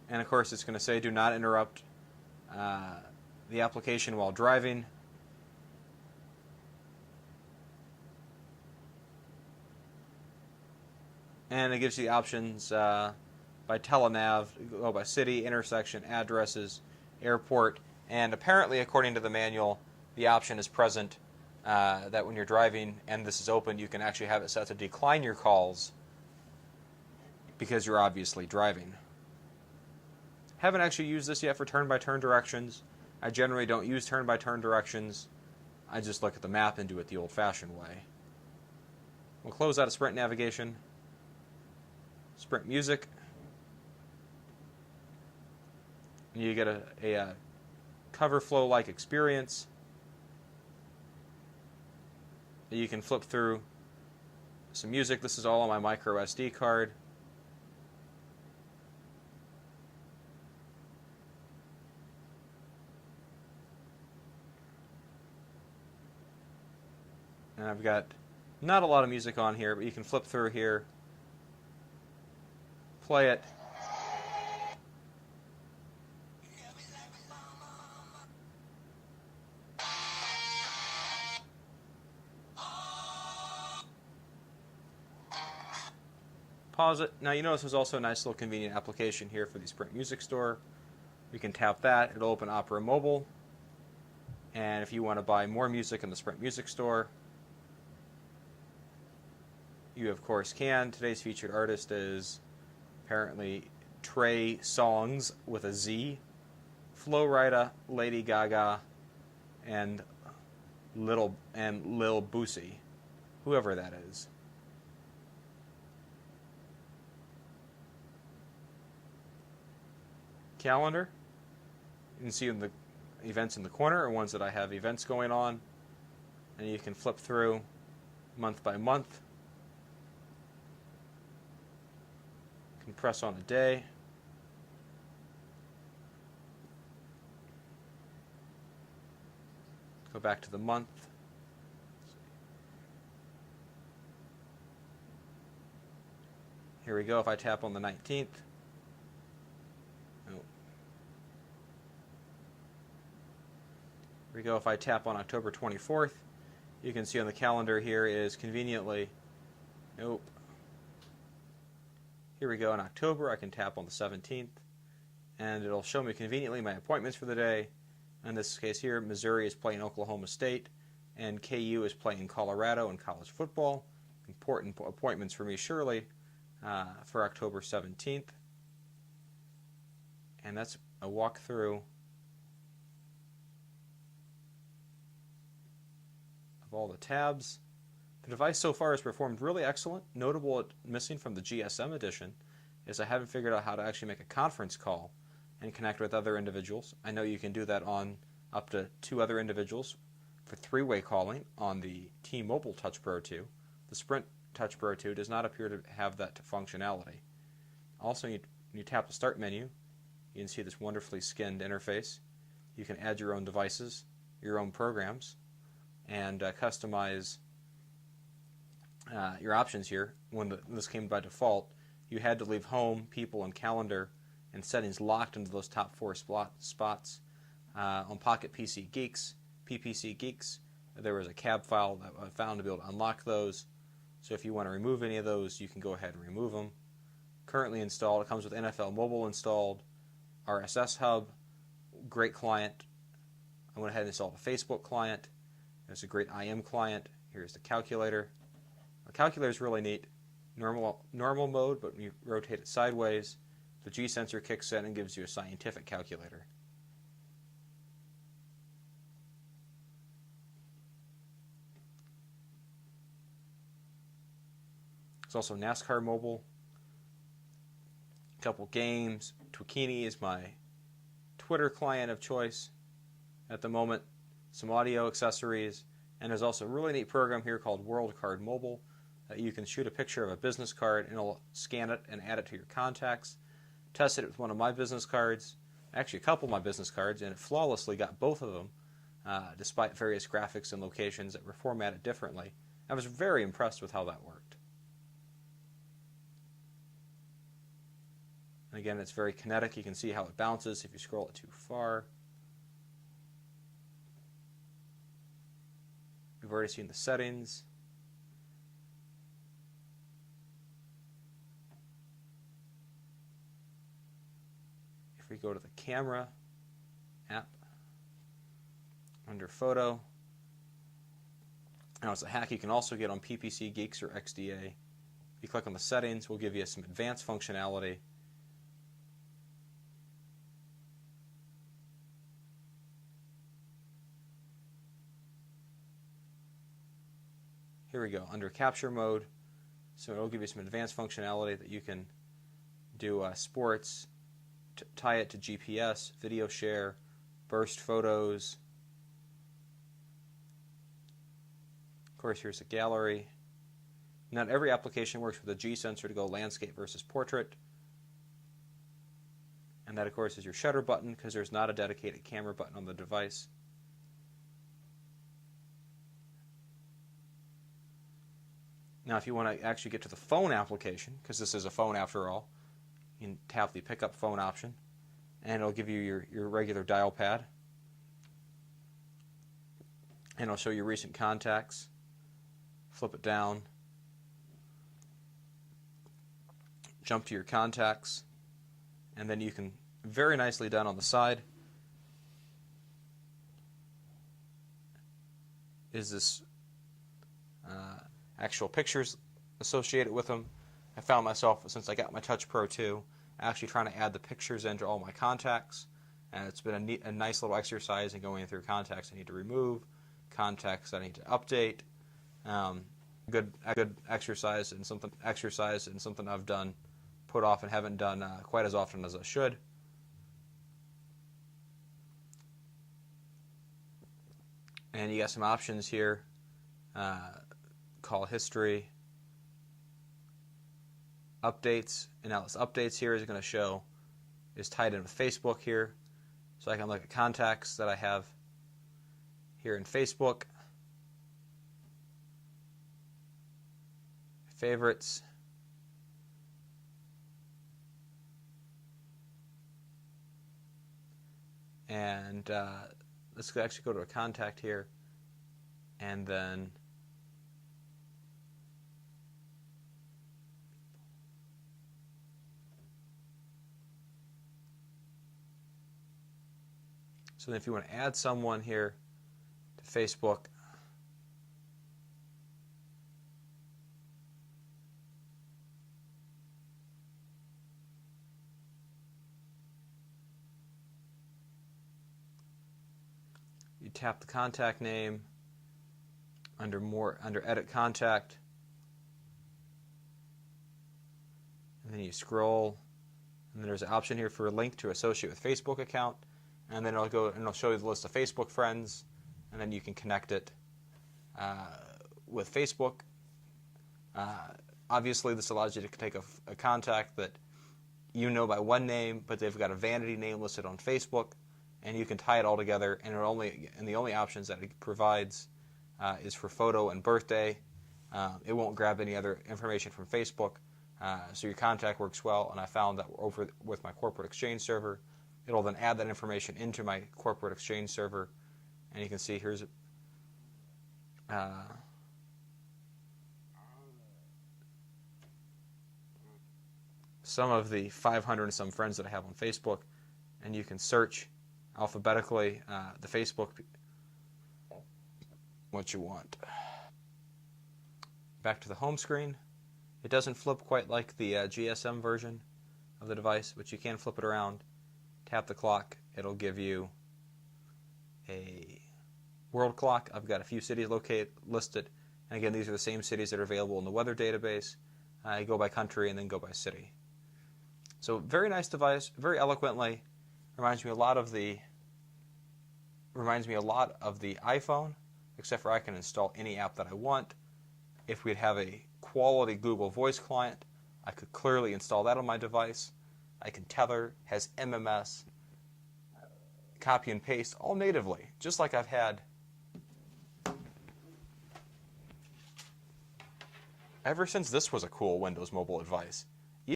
And of course, it's going to say do not interrupt the application while driving. And it gives you the options by telenav, go by city, intersection, addresses, airport, and apparently, according to the manual, the option is present that when you're driving and this is open, you can actually have it set to decline your calls because you're obviously driving. Haven't actually used this yet for turn-by-turn directions. I generally don't use turn-by-turn directions. I just look at the map and do it the old-fashioned way. We'll close out of Sprint navigation. Sprint music. And you get a cover flow-like experience. You can flip through some music. This is all on my micro SD card. And I've got not a lot of music on here, but you can flip through here, play it. Pause it. Now you notice there's also a nice little convenient application here for the Sprint Music Store. You can tap that. It'll open Opera Mobile. And if you want to buy more music in the Sprint Music Store, you of course can. Today's featured artist is apparently Trey Songs with a Z, Flo Rida, Lady Gaga, and Lil Boosie, whoever that is. Calendar. You can see the events in the corner are ones that I have events going on, and you can flip through month by month. You can press on a day. Go back to the month. Here we go. If I tap on the 19th. Here we go. If I tap on October 24th, you can see on the calendar here is conveniently, nope. Here we go in October. I can tap on the 17th, and it'll show me conveniently my appointments for the day. In this case here, Missouri is playing Oklahoma State, and KU is playing Colorado in college football. Important appointments for me, surely, for October 17th. And that's a walkthrough all the tabs. The device so far has performed really excellent. Notable missing from the GSM edition is I haven't figured out how to actually make a conference call and connect with other individuals. I know you can do that on up to 2 other individuals for 3-way calling on the T-Mobile Touch Pro 2. The Sprint Touch Pro 2 does not appear to have that functionality. Also, when you tap the Start menu, you can see this wonderfully skinned interface. You can add your own devices, your own programs, and customize your options here. When this came by default, you had to leave Home, People, and Calendar and Settings locked into those top 4 spots. On Pocket PC Geeks, PPC Geeks, there was a cab file that I found to be able to unlock those. So if you want to remove any of those, you can go ahead and remove them. Currently installed, it comes with NFL Mobile installed, RSS Hub, great client. I went ahead and installed a Facebook client. There's a great IM client. Here's the calculator. The calculator is really neat. Normal mode, but when you rotate it sideways, the G sensor kicks in and gives you a scientific calculator. There's also NASCAR Mobile. A couple games. Twikini is my Twitter client of choice at the moment. Some audio accessories, and there's also a really neat program here called World Card Mobile. You can shoot a picture of a business card and it'll scan it and add it to your contacts. Tested it with one of my business cards, actually a couple of my business cards, and it flawlessly got both of them despite various graphics and locations that were formatted differently. I was very impressed with how that worked. And again, it's very kinetic. You can see how it bounces if you scroll it too far. We've already seen the settings. If we go to the camera app, under photo, now it's a hack you can also get on PPC Geeks or XDA. If you click on the settings, we'll give you some advanced functionality. Here we go, under capture mode. So it'll give you some advanced functionality that you can do sports, tie it to GPS, video share, burst photos. Of course, here's a gallery. Not every application works with a G sensor to go landscape versus portrait. And that, of course, is your shutter button because there's not a dedicated camera button on the device. Now, if you want to actually get to the phone application, because this is a phone after all, you can tap the pick up phone option, and it'll give you your regular dial pad. And it'll show you recent contacts. Flip it down. Jump to your contacts, and then you can, very nicely done on the side, is this actual pictures associated with them. I found myself, since I got my Touch Pro 2, actually trying to add the pictures into all my contacts, and it's been a nice little exercise in going through contacts I need to remove, contacts I need to update. Good exercise and something I've done, put off and haven't done quite as often as I should. And you got some options here. Call history, updates, and now this updates here is going to show is tied in with Facebook here, so I can look at contacts that I have here in Facebook, favorites, and let's actually go to a contact here, and then so then if you want to add someone here to Facebook, you tap the contact name under edit contact, and then you scroll, and then there's an option here for a link to associate with Facebook account. And then it'll show you the list of Facebook friends, and then you can connect it with Facebook. Obviously, this allows you to take a contact that you know by one name, but they've got a vanity name listed on Facebook, and you can tie it all together. And the only options that it provides is for photo and birthday. It won't grab any other information from Facebook, so your contact works well. And I found that over with my corporate Exchange server, it'll then add that information into my corporate Exchange server, and you can see here's some of the 500 and some friends that I have on Facebook, and you can search alphabetically the Facebook what you want. Back to the home screen. It doesn't flip quite like the GSM version of the device, but you can flip it around. Tap the clock, it'll give you a world clock. I've got a few cities listed, and again, these are the same cities that are available in the weather database. I go by country and then go by city. So very nice device, very eloquently. Reminds me a lot of the iPhone, except for I can install any app that I want. If we'd have a quality Google Voice client, I could clearly install that on my device. I can tether, has MMS, copy and paste, all natively, just like I've had ever since this was a cool Windows mobile device.